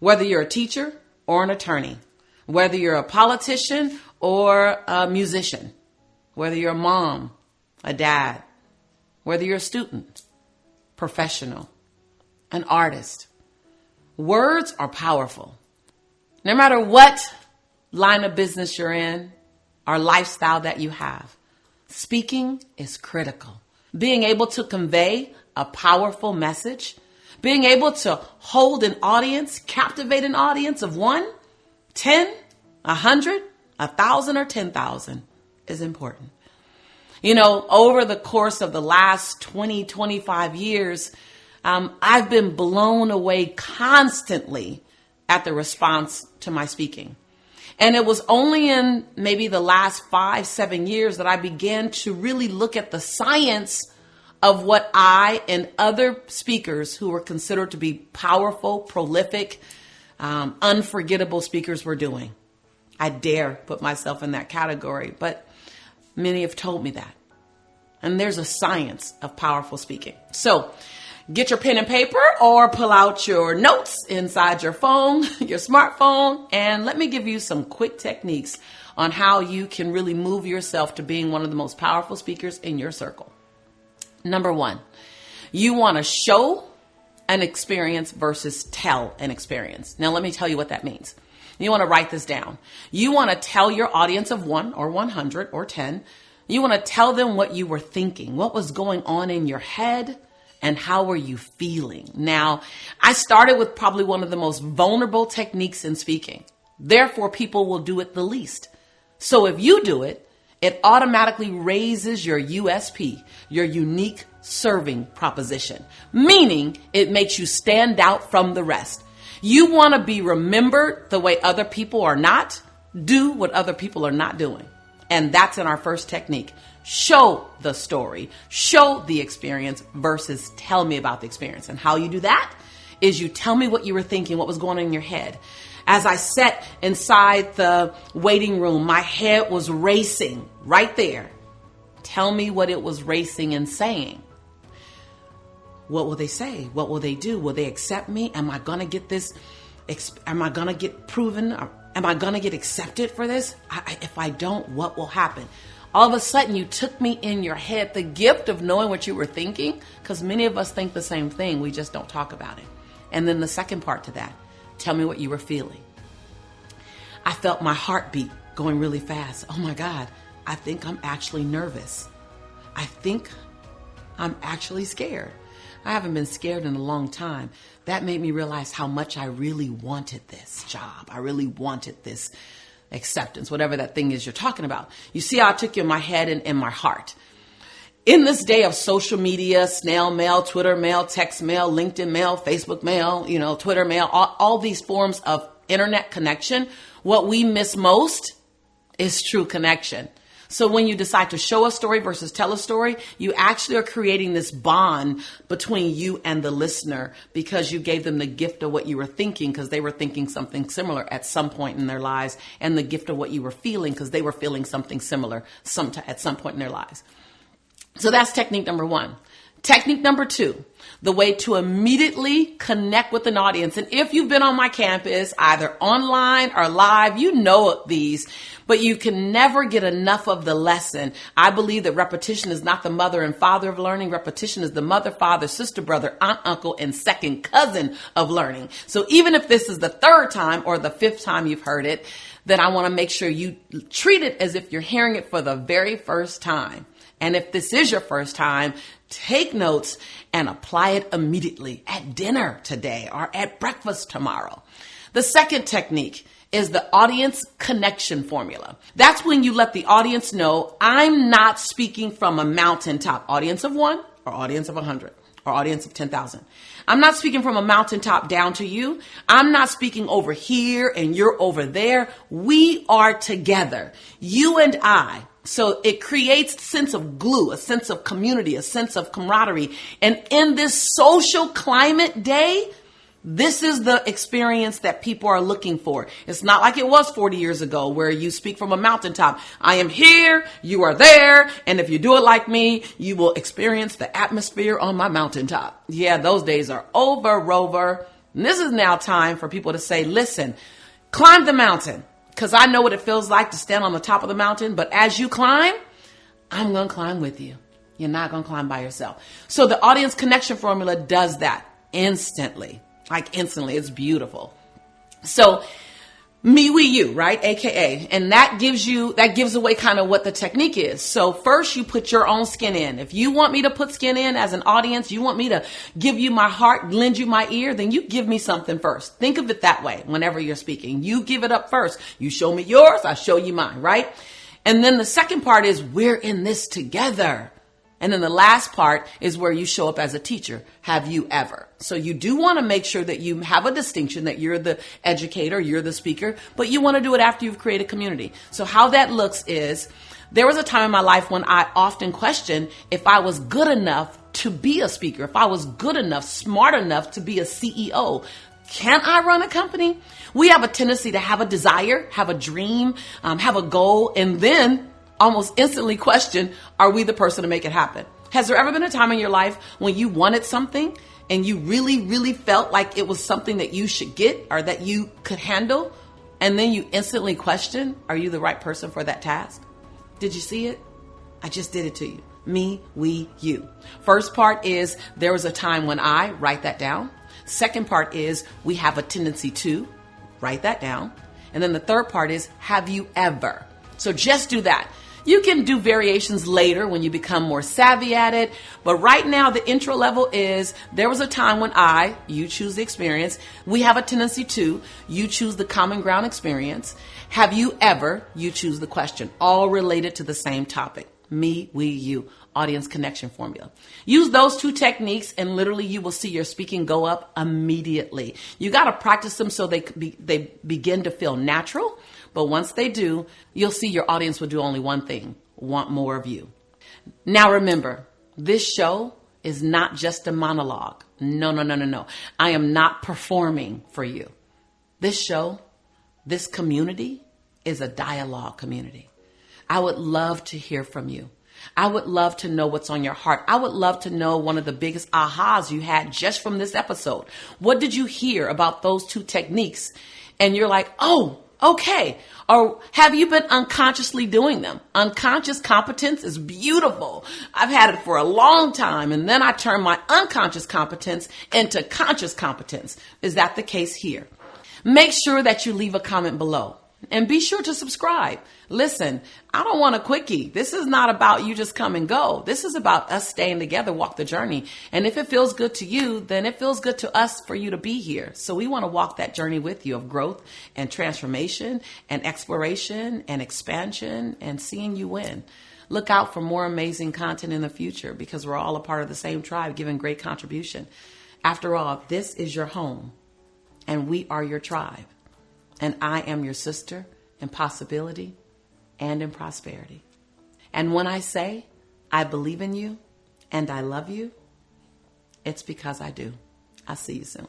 Whether you're a teacher or an attorney, whether you're a politician or a musician, whether you're a mom, a dad, whether you're a student, professional, an artist, words are powerful. No matter what line of business you're in or lifestyle that you have, speaking is critical. Being able to convey a powerful message, being able to hold an audience, captivate an audience of 1, 10, 100, 1,000, or 10,000 is important. You know, over the course of the last 20, 25 years, I've been blown away constantly at the response to my speaking. And it was only in maybe the last 5, 7 years that I began to really look at the science of what I and other speakers who were considered to be powerful, prolific, unforgettable speakers were doing. I dare put myself in that category, but many have told me that. And there's a science of powerful speaking. So get your pen and paper or pull out your notes inside your phone, your smartphone, and let me give you some quick techniques on how you can really move yourself to being one of the most powerful speakers in your circle. Number 1, you want to show an experience versus tell an experience. Now, let me tell you what that means. You want to write this down. You want to tell your audience of 1 or 100 or 10. You want to tell them what you were thinking, what was going on in your head, and how were you feeling? Now, I started with probably one of the most vulnerable techniques in speaking. Therefore, people will do it the least. So if you do it, it automatically raises your USP, your unique serving proposition, meaning it makes you stand out from the rest. You want to be remembered the way other people are not. Do what other people are not doing. And that's in our first technique. Show the story, show the experience versus tell me about the experience. And how you do that is you tell me what you were thinking, what was going on in your head. As I sat inside the waiting room, my head was racing right there. Tell me what it was racing and saying. What will they say? What will they do? Will they accept me? Am I going to get this? Am I going to get proven? Am I going to get accepted for this? If I don't, what will happen? All of a sudden, you took me in your head, the gift of knowing what you were thinking, because many of us think the same thing. We just don't talk about it. And then the second part to that, tell me what you were feeling. I felt my heartbeat going really fast. Oh my God, I think I'm actually nervous. I think I'm actually scared. I haven't been scared in a long time. That made me realize how much I really wanted this job. I really wanted this acceptance, whatever that thing is you're talking about. You see how I took you in my head and in my heart. In this day of social media, snail mail, Twitter mail, text mail, LinkedIn mail, Facebook mail, Twitter mail, all these forms of internet connection, what we miss most is true connection. So when you decide to show a story versus tell a story, you actually are creating this bond between you and the listener because you gave them the gift of what you were thinking because they were thinking something similar at some point in their lives, and the gift of what you were feeling because they were feeling something similar at some point in their lives. So that's technique number 1. Technique number 2, the way to immediately connect with an audience. And if you've been on my campus, either online or live, you know these, but you can never get enough of the lesson. I believe that repetition is not the mother and father of learning. Repetition is the mother, father, sister, brother, aunt, uncle, and second cousin of learning. So even if this is the 3rd time or the 5th time you've heard it, then I want to make sure you treat it as if you're hearing it for the very first time. And if this is your first time, take notes and apply it immediately at dinner today or at breakfast tomorrow. The second technique is the audience connection formula. That's when you let the audience know I'm not speaking from a mountaintop. Audience of 1 or audience of 100 or audience of 10,000. I'm not speaking from a mountaintop down to you. I'm not speaking over here and you're over there. We are together, you and I. So it creates a sense of glue, a sense of community, a sense of camaraderie. And in this social climate day, this is the experience that people are looking for. It's not like it was 40 years ago where you speak from a mountaintop. I am here, you are there, and if you do it like me, you will experience the atmosphere on my mountaintop. Yeah, those days are over, Rover. And this is now time for people to say, listen, climb the mountain, because I know what it feels like to stand on the top of the mountain. But as you climb, I'm going to climb with you. You're not going to climb by yourself. So the audience connection formula does that instantly, like instantly. It's beautiful. So me, we, you, right? AKA. And that gives away kind of what the technique is. So first you put your own skin in. If you want me to put skin in as an audience, you want me to give you my heart, lend you my ear, then you give me something first. Think of it that way whenever you're speaking. You give it up first. You show me yours, I show you mine, right? And then the second part is we're in this together. And then the last part is where you show up as a teacher. Have you ever? So you do want to make sure that you have a distinction, that you're the educator, you're the speaker, but you want to do it after you've created community. So how that looks is, there was a time in my life when I often questioned if I was good enough to be a speaker, if I was good enough, smart enough to be a CEO. Can I run a company? We have a tendency to have a desire, have a dream, have a goal, and then almost instantly question, are we the person to make it happen? Has there ever been a time in your life when you wanted something and you really, really felt like it was something that you should get or that you could handle, and then you instantly question, are you the right person for that task? Did you see it? I just did it to you. Me, we, you. First part is, there was a time when I, write that down. Second part is, we have a tendency to, write that down. And then the third part is, have you ever? So just do that. You can do variations later when you become more savvy at it. But right now, the intro level is, there was a time when you choose the experience. We have a tendency to, you choose the common ground experience. Have you ever? You choose the question. All related to the same topic. Me, we, you. Audience connection formula. Use those two techniques and literally you will see your speaking go up immediately. You got to practice them so they begin to feel natural. But once they do, you'll see your audience will do only one thing, want more of you. Now remember, this show is not just a monologue. No. I am not performing for you. This show, this community is a dialogue community. I would love to hear from you. I would love to know what's on your heart. I would love to know one of the biggest ahas you had just from this episode. What did you hear about those two techniques? And you're like, oh, okay. Or have you been unconsciously doing them? Unconscious competence is beautiful. I've had it for a long time. And then I turned my unconscious competence into conscious competence. Is that the case here? Make sure that you leave a comment below. And be sure to subscribe. Listen, I don't want a quickie. This is not about you just come and go. This is about us staying together, walk the journey. And if it feels good to you, then it feels good to us for you to be here. So we want to walk that journey with you of growth and transformation and exploration and expansion and seeing you win. Look out for more amazing content in the future because we're all a part of the same tribe giving great contribution. After all, this is your home and we are your tribe. And I am your sister in possibility and in prosperity. And when I say I believe in you and I love you, it's because I do. I'll see you soon.